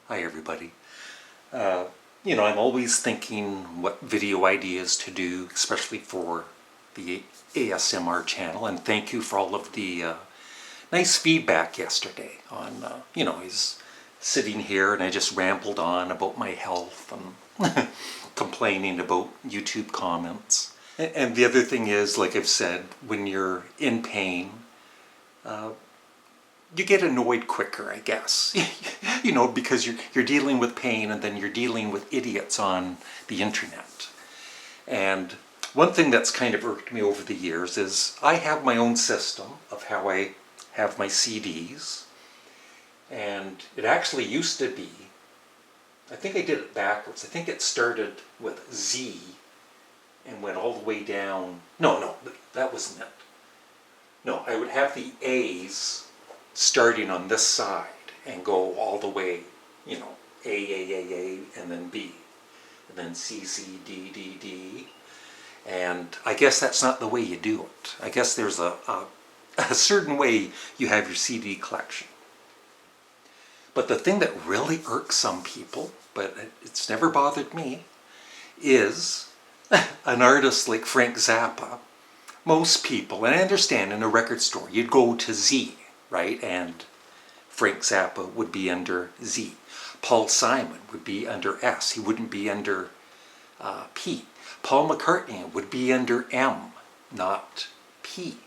Hi everybody. I'm always thinking what video ideas to do, especially for the ASMR channel, and thank you for all of the nice feedback yesterday on, he's sitting here and I just rambled on about my health and complaining about YouTube comments. And the other thing is, like I've said, when you're in pain, you get annoyed quicker, I guess. Because you're dealing with pain and then you're dealing with idiots on the internet. And one thing that's kind of irked me over the years is I have my own system of how I have my CDs. And it actually used to be, I think I did it backwards. I think it started with Z and went all the way down. No, that wasn't it. No, I would have the A's starting on this side and go all the way, A, and then B, and then C, C, D, D, D. And I guess that's not the way you do it. I guess there's a certain way you have your CD collection. But the thing that really irks some people, but it's never bothered me, is an artist like Frank Zappa. Most people, and I understand in a record store, you'd go to Z, right? And Frank Zappa would be under Z. Paul Simon would be under S. He wouldn't be under P. Paul McCartney would be under M, not P.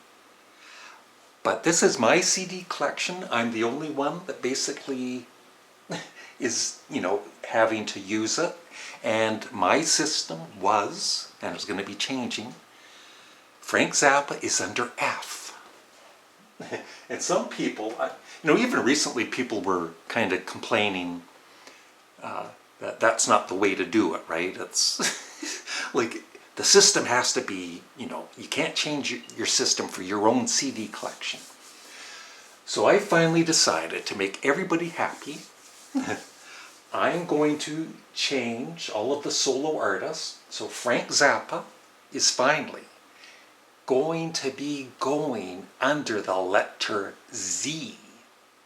But this is my CD collection. I'm the only one that basically is, having to use it. And my system was, and it's going to be changing, Frank Zappa is under F. And some people, even recently people were kind of complaining that that's not the way to do it, right? It's like the system has to be, you can't change your system for your own CD collection. So I finally decided to make everybody happy. I'm going to change all of the solo artists. So Frank Zappa is finally going to be going under the letter Z.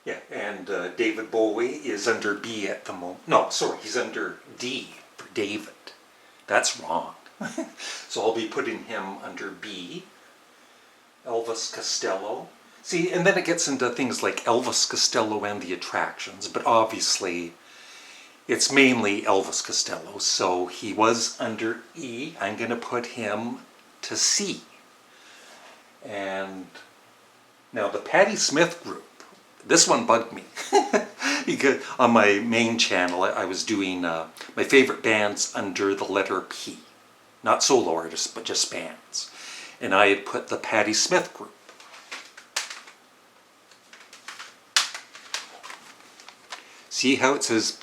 Yeah, and David Bowie is under B at the moment. No, sorry, he's under D for David. That's wrong. So I'll be putting him under B. Elvis Costello. See, and then it gets into things like Elvis Costello and the Attractions, but obviously it's mainly Elvis Costello, so he was under E. I'm going to put him to C. And now the Patti Smith group, this one bugged me. Because on my main channel I was doing my favorite bands under the letter P. Not solo artists, but just bands. And I had put the Patti Smith group. See how it says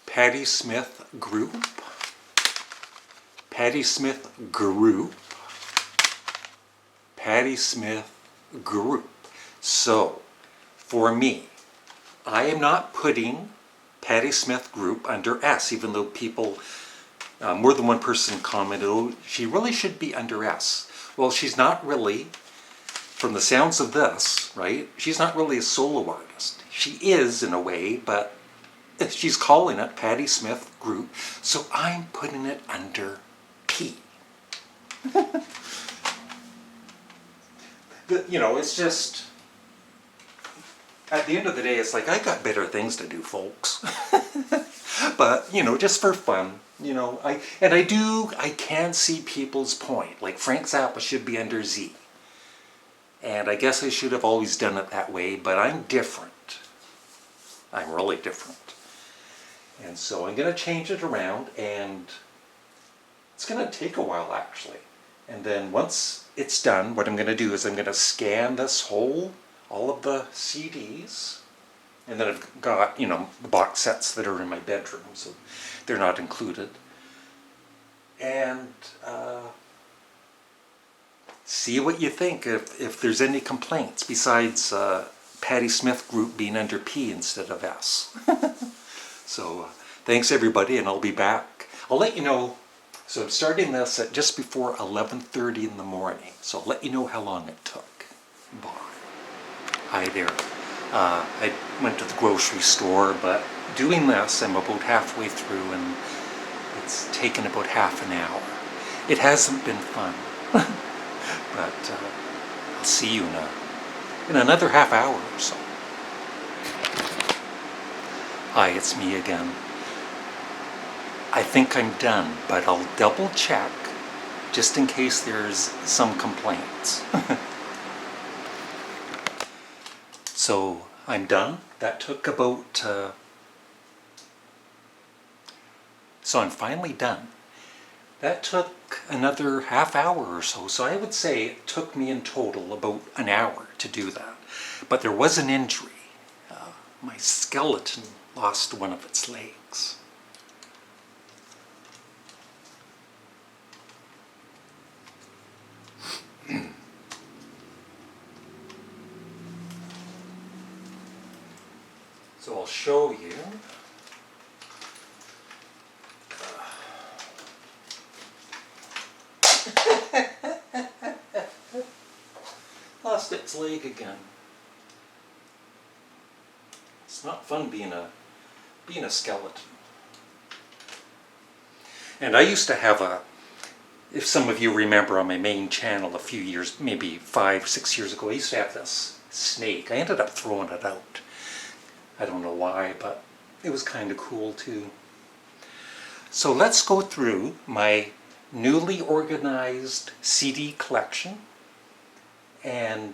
Patti Smith group? Patti Smith group. Patti Smith group. So, for me, I am not putting Patti Smith group under S, even though people, more than one person commented, oh, she really should be under S. Well, she's not really, from the sounds of this, right, she's not really a solo artist. She is, in a way, but she's calling it Patti Smith group, so I'm putting it under P. It's just, at the end of the day, it's like, I got better things to do, folks. But, just for fun, I can see people's point. Like, Frank Zappa should be under Z. And I guess I should have always done it that way, but I'm different. I'm really different. And so I'm going to change it around, and it's going to take a while, actually. And then once it's done, what I'm going to do is I'm going to scan this all of the CDs. And then I've got, the box sets that are in my bedroom, so they're not included. And see what you think, if there's any complaints, besides Patti Smith group being under P instead of S. So thanks everybody, and I'll be back. I'll let you know. So I'm starting this at just before 11:30 in the morning. So I'll let you know how long it took. Bye. Hi there. I went to the grocery store, but doing this, I'm about halfway through, and it's taken about half an hour. It hasn't been fun, but I'll see you in another half hour or so. Hi, it's me again. I think I'm done, but I'll double check just in case there's some complaints. So I'm done. That took about... So I'm finally done. That took another half hour or so. So I would say it took me in total about an hour to do that. But there was an injury. My skeleton lost one of its legs. So I'll show you. Lost its leg again. It's not fun being a skeleton. And I used to have if some of you remember on my main channel a few years, maybe 5, 6 years ago, I used to have this snake. I ended up throwing it out. I don't know why, but it was kind of cool too. So let's go through my newly organized CD collection. And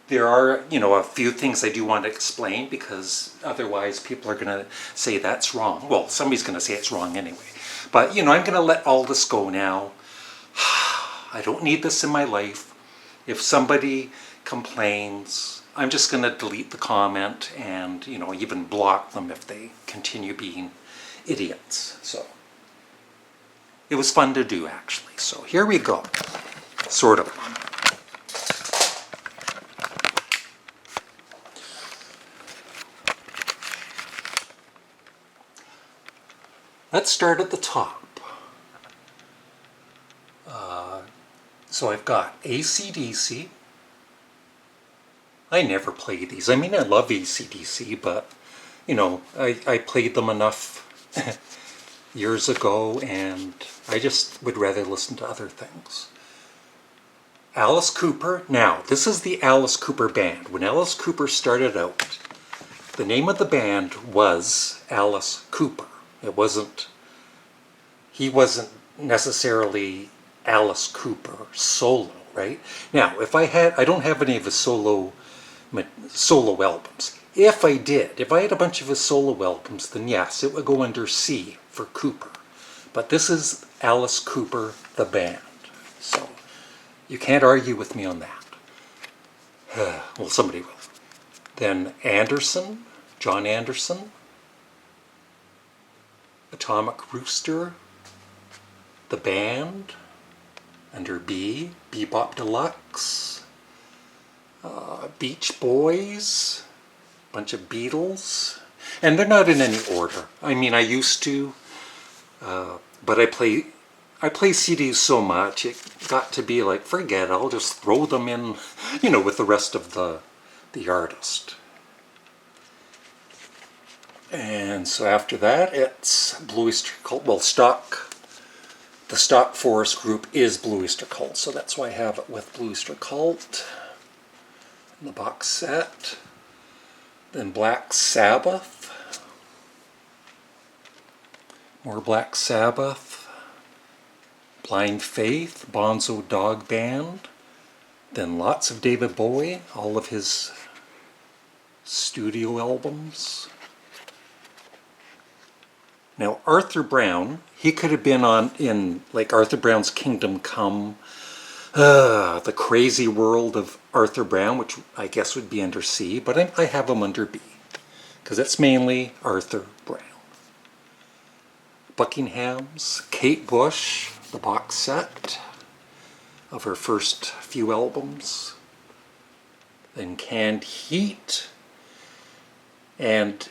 there are, a few things I do want to explain, because otherwise people are going to say that's wrong. Well, somebody's going to say it's wrong anyway. But, I'm going to let all this go now. I don't need this in my life. If somebody complains, I'm just going to delete the comment and, even block them if they continue being idiots. So it was fun to do, actually. So here we go. Sort of. Let's start at the top. So I've got AC/DC. I never play these. I mean, I love AC/DC, but, I played them enough years ago, and I just would rather listen to other things. Alice Cooper. Now, this is the Alice Cooper Band. When Alice Cooper started out, the name of the band was Alice Cooper. He wasn't necessarily Alice Cooper solo, right? Now, I don't have any of his solo albums. If I had a bunch of his solo albums, then yes, it would go under C for Cooper. But this is Alice Cooper, the band. So, you can't argue with me on that. Well, somebody will. Then Anderson, John Anderson, Atomic Rooster, the band, under B, Bebop Deluxe, Beach Boys, bunch of Beatles, and they're not in any order. I mean, I used to, but I play CDs so much, it got to be like, forget it, I'll just throw them in, with the rest of the artist. And so after that, it's Blue Oyster Cult. Well, the stock Forest group is Blue Oyster Cult, so that's why I have it with Blue Oyster Cult in the box set. Then Black Sabbath. More Black Sabbath. Blind Faith, Bonzo Dog Band. Then lots of David Bowie, all of his studio albums. Now, Arthur Brown, he could have been in like Arthur Brown's Kingdom Come, The Crazy World of Arthur Brown, which I guess would be under C, but I have him under B, because it's mainly Arthur Brown. Buckingham's Kate Bush, the box set of her first few albums. Then Canned Heat, and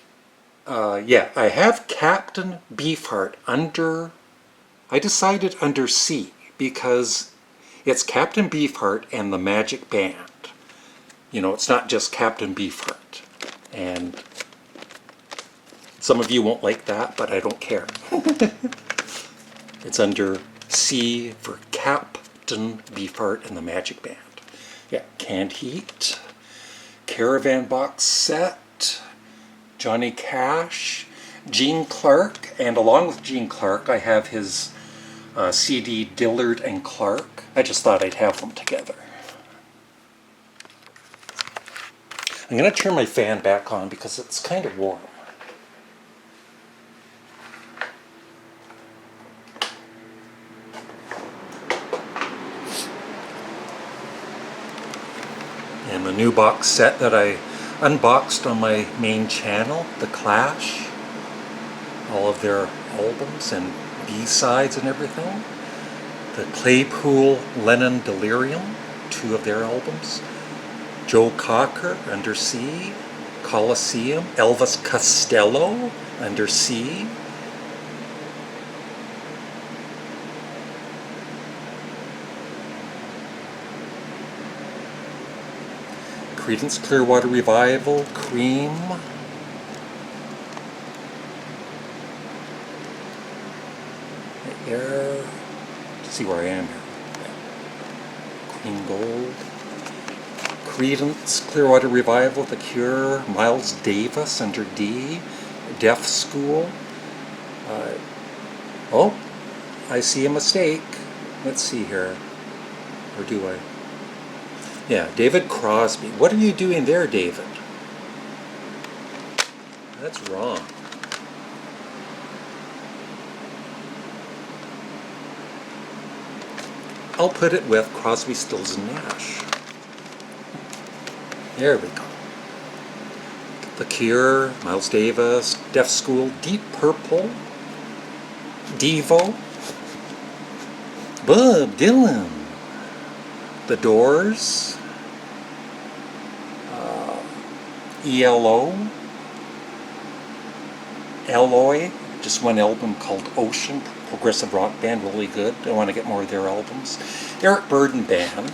I have Captain Beefheart I decided under C, because it's Captain Beefheart and the Magic Band. It's not just Captain Beefheart. And some of you won't like that, but I don't care. It's under C for Captain Beefheart and the Magic Band. Yeah, Canned Heat, Caravan Box Set, Johnny Cash, Gene Clark, and along with Gene Clark, I have his CD Dillard and Clark. I just thought I'd have them together. I'm going to turn my fan back on because it's kind of warm. And the new box set that I unboxed on my main channel, The Clash. All of their albums and B-sides and everything. The Claypool Lennon Delirium, 2 of their albums. Joe Cocker, Under Sea. Coliseum, Elvis Costello, Under Sea. Creedence Clearwater Revival, Cream. Here, let's see where I am here. Queen Gold. Creedence Clearwater Revival, The Cure, Miles Davis, Under D, Deaf School. Oh, I see a mistake. Let's see here. Or do I? Yeah, David Crosby. What are you doing there, David? That's wrong. I'll put it with Crosby, Stills, and Nash. There we go. The Cure, Miles Davis, Deaf School, Deep Purple, Devo, Bob Dylan, The Doors, ELO, Alloy, just one album called Ocean, progressive rock band, really good. I want to get more of their albums. Eric Burdon Band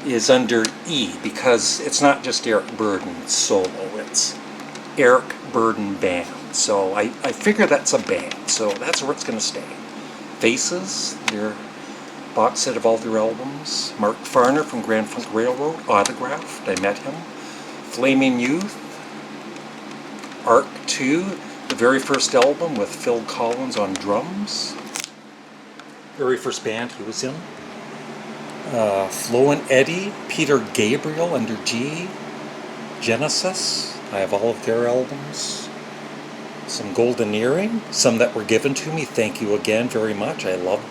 is under E because it's not just Eric Burdon solo, it's Eric Burdon Band. So I figure that's a band, so that's where it's going to stay. Faces, their box set of all their albums. Mark Farner from Grand Funk Railroad, Autographed, I met him. Flaming Youth, Arc 2, the very first album with Phil Collins on drums. Very first band he was in. Flo and Eddie, Peter Gabriel under G, Genesis, I have all of their albums. Some Golden Earring, some that were given to me, thank you again very much. I love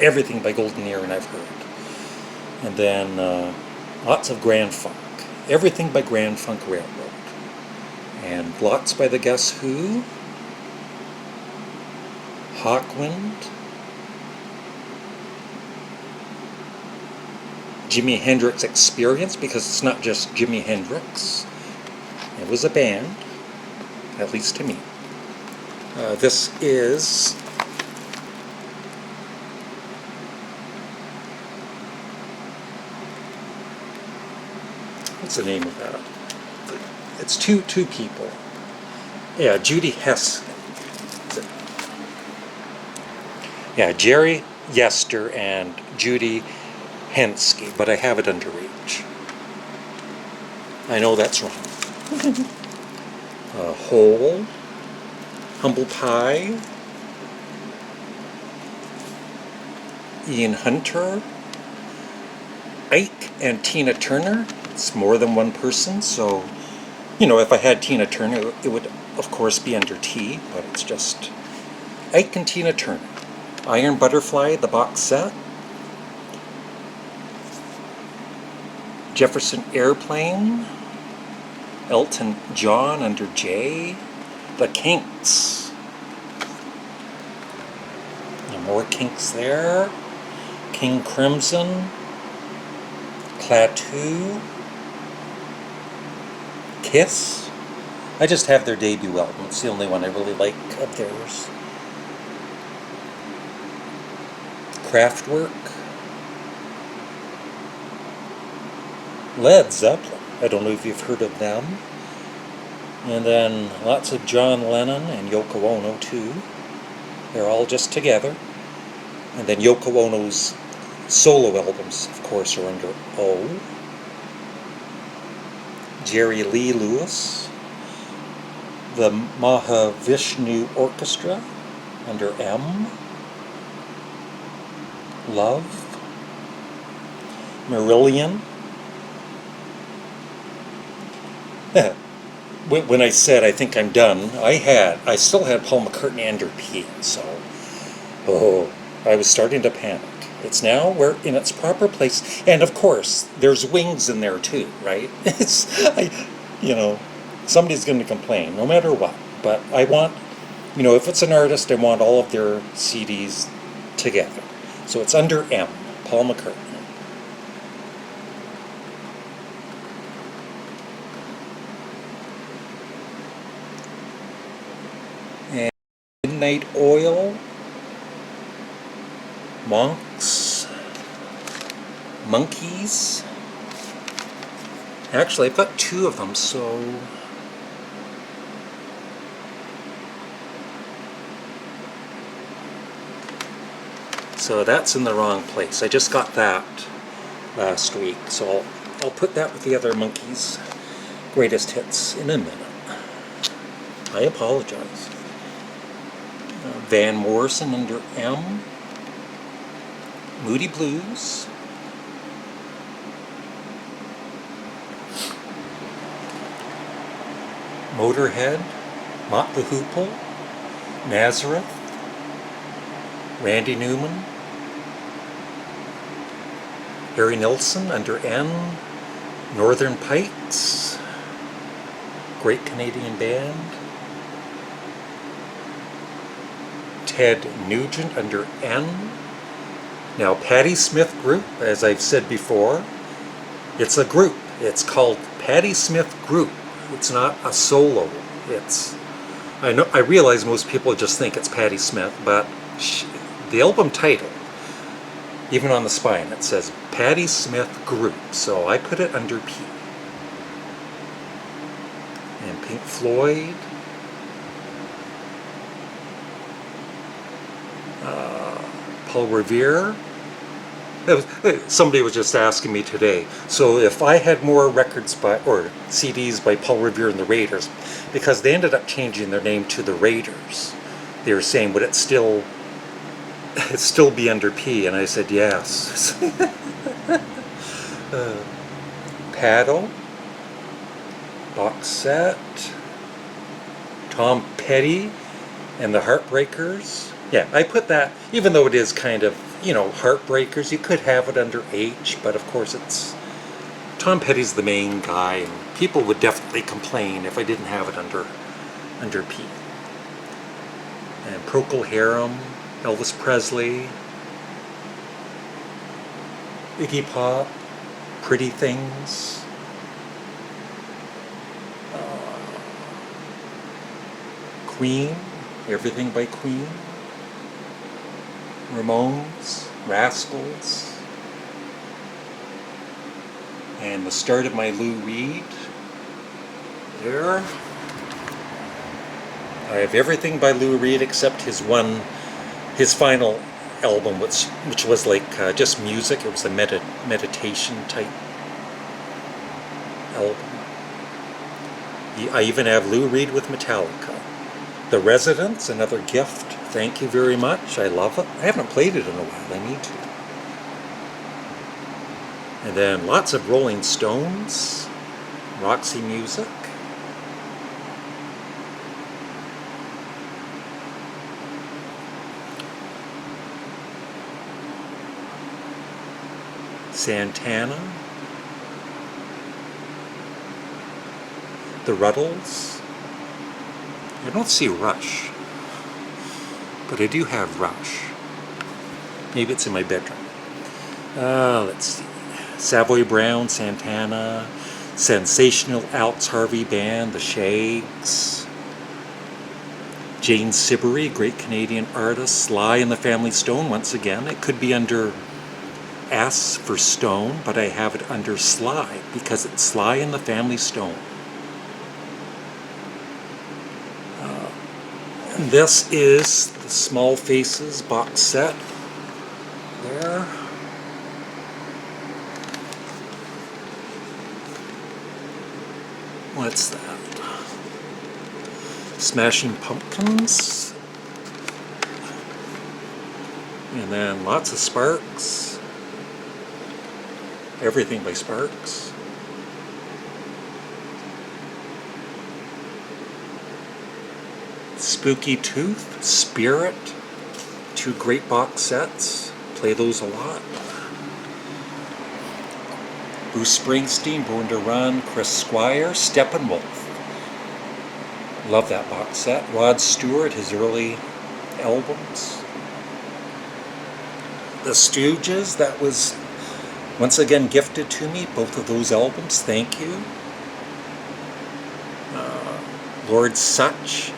everything by Golden Earring I've heard. And then lots of Grand Funk, everything by Grand Funk Railroad. And lots by the Guess Who, Hawkwind, Jimi Hendrix Experience, because it's not just Jimi Hendrix. It was a band, at least to me. This is what's the name of that? It's two people. Yeah, Judy Hess. Yeah, Jerry Yester and Judy Henske, but I have it under reach. I know that's wrong. Hole, Humble Pie, Ian Hunter, Ike and Tina Turner. It's more than one person, so, you know, if I had Tina Turner, it would, of course, be under T, but it's just Ike and Tina Turner. Iron Butterfly, the box set. Jefferson Airplane, Elton John under J, The Kinks. And more Kinks there. King Crimson, Klaatu, Kiss. I just have their debut album. It's the only one I really like of theirs. Kraftwerk. Led Zeppelin. I don't know if you've heard of them. And then lots of John Lennon and Yoko Ono too. They're all just together. And then Yoko Ono's solo albums, of course, are under O. Jerry Lee Lewis. The Mahavishnu Orchestra under M. Love. Marillion. When I said I think I'm done, I still had Paul McCartney under P, so I was starting to panic. It's now in its proper place, and of course there's wings in there too, right? Somebody's going to complain no matter what. But I want, if it's an artist, I want all of their CDs together. So it's under M, Paul McCartney. And Midnight Oil, Monks, Monkeys. Actually, I've got two of them, so... So that's in the wrong place. I just got that last week, so I'll put that with the other Monkeys' greatest hits in a minute. I apologize. Van Morrison under M. Moody Blues. Motorhead, Mott the Hoople, Nazareth, Randy Newman, Harry Nilsson under N, Northern Pikes, Great Canadian Band, Ted Nugent under N. Now, Patti Smith Group, as I've said before, it's a group. It's called Patti Smith Group. It's not a solo. I realize most people just think it's Patti Smith, but the album title, even on the spine, it says Patti Smith Group, so I put it under P. And Pink Floyd, Paul Revere. Somebody was just asking me today, so if I had more records or CDs by Paul Revere and the Raiders, because they ended up changing their name to the Raiders, they were saying, would it still be under P? And I said yes. Paddle, Box Set, Tom Petty and the Heartbreakers. Yeah, I put that, even though it is kind of, Heartbreakers, you could have it under H, but of course Tom Petty's the main guy, and people would definitely complain if I didn't have it under P. And Procol Harum, Elvis Presley, Iggy Pop, Pretty Things, Queen, everything by Queen, Ramones, Rascals, and the start of my Lou Reed. There. I have everything by Lou Reed except his final album, which was like just music. It was a meditation type album. I even have Lou Reed with Metallica. The Residents, another gift. Thank you very much. I love it. I haven't played it in a while. I need to. And then lots of Rolling Stones, Roxy Music. Santana. The Ruddles. I don't see Rush, but I do have Rush. Maybe it's in my bedroom. Let's see. Savoy Brown, Santana, Sensational Alts Harvey Band, The Shakes, Jane Siberry, great Canadian artist, Sly and the Family Stone, once again. It could be under S for Stone, but I have it under Sly because it's Sly and the Family Stone. This is the Small Faces box set. There. What's that? Smashing Pumpkins. And then lots of Sparks. Everything by Sparks. Spooky Tooth, Spirit. 2 great box sets. Play those a lot. Bruce Springsteen, Born to Run, Chris Squire, Steppenwolf. Love that box set. Rod Stewart, his early albums. The Stooges, that was once again gifted to me, both of those albums, thank you. Lord Sutch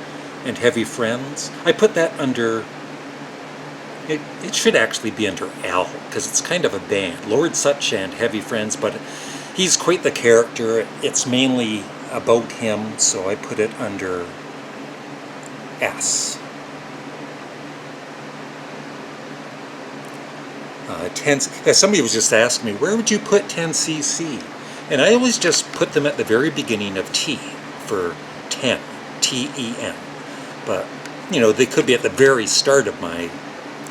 and Heavy Friends. I put that under, it should actually be under Al, because it's kind of a band. Lord Sutch and Heavy Friends, but he's quite the character. It's mainly about him, so I put it under S. 10, somebody was just asking me, where would you put 10cc? And I always just put them at the very beginning of T for 10, T-E-N. But, you know, they could be at the very start of my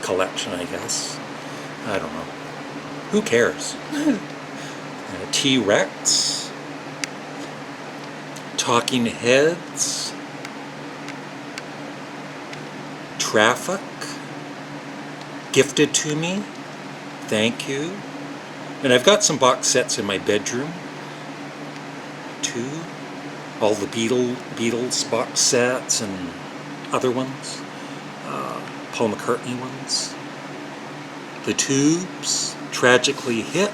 collection, I guess. I don't know. Who cares? T-Rex. Talking Heads. Traffic. Gifted to me. Thank you. And I've got some box sets in my bedroom. 2. All the Beatles box sets and other ones. Paul McCartney ones. The Tubes. Tragically Hip.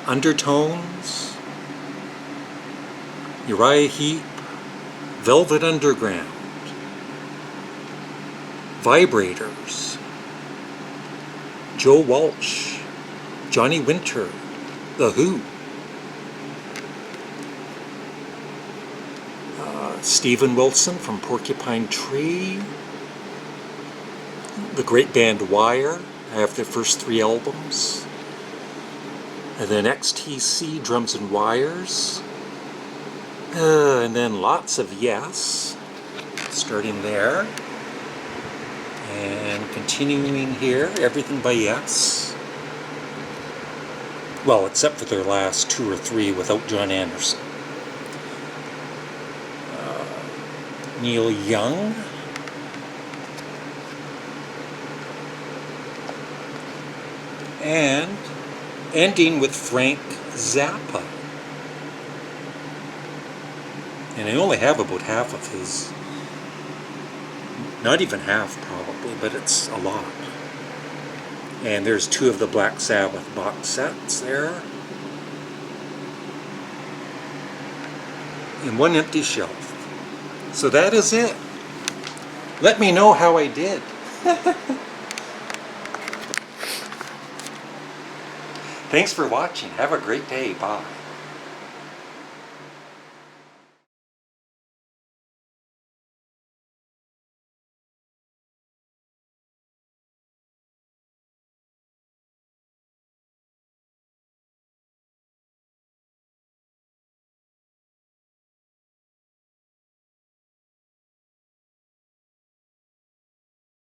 Undertones. Uriah Heep. Velvet Underground. Vibrators. Joe Walsh. Johnny Winter. The Who. Stephen Wilson from Porcupine Tree. The great band Wire. I have their first 3 albums. And then XTC Drums and Wires. And then lots of Yes. Starting there. And continuing here, everything by Yes. Well, except for their last 2 or 3 without John Anderson. Neil Young. And ending with Frank Zappa. And I only have about half of his. Not even half probably, but it's a lot. And there's 2 of the Black Sabbath box sets there. And 1 empty shelf. So that is it. Let me know how I did. Thanks for watching. Have a great day. Bye.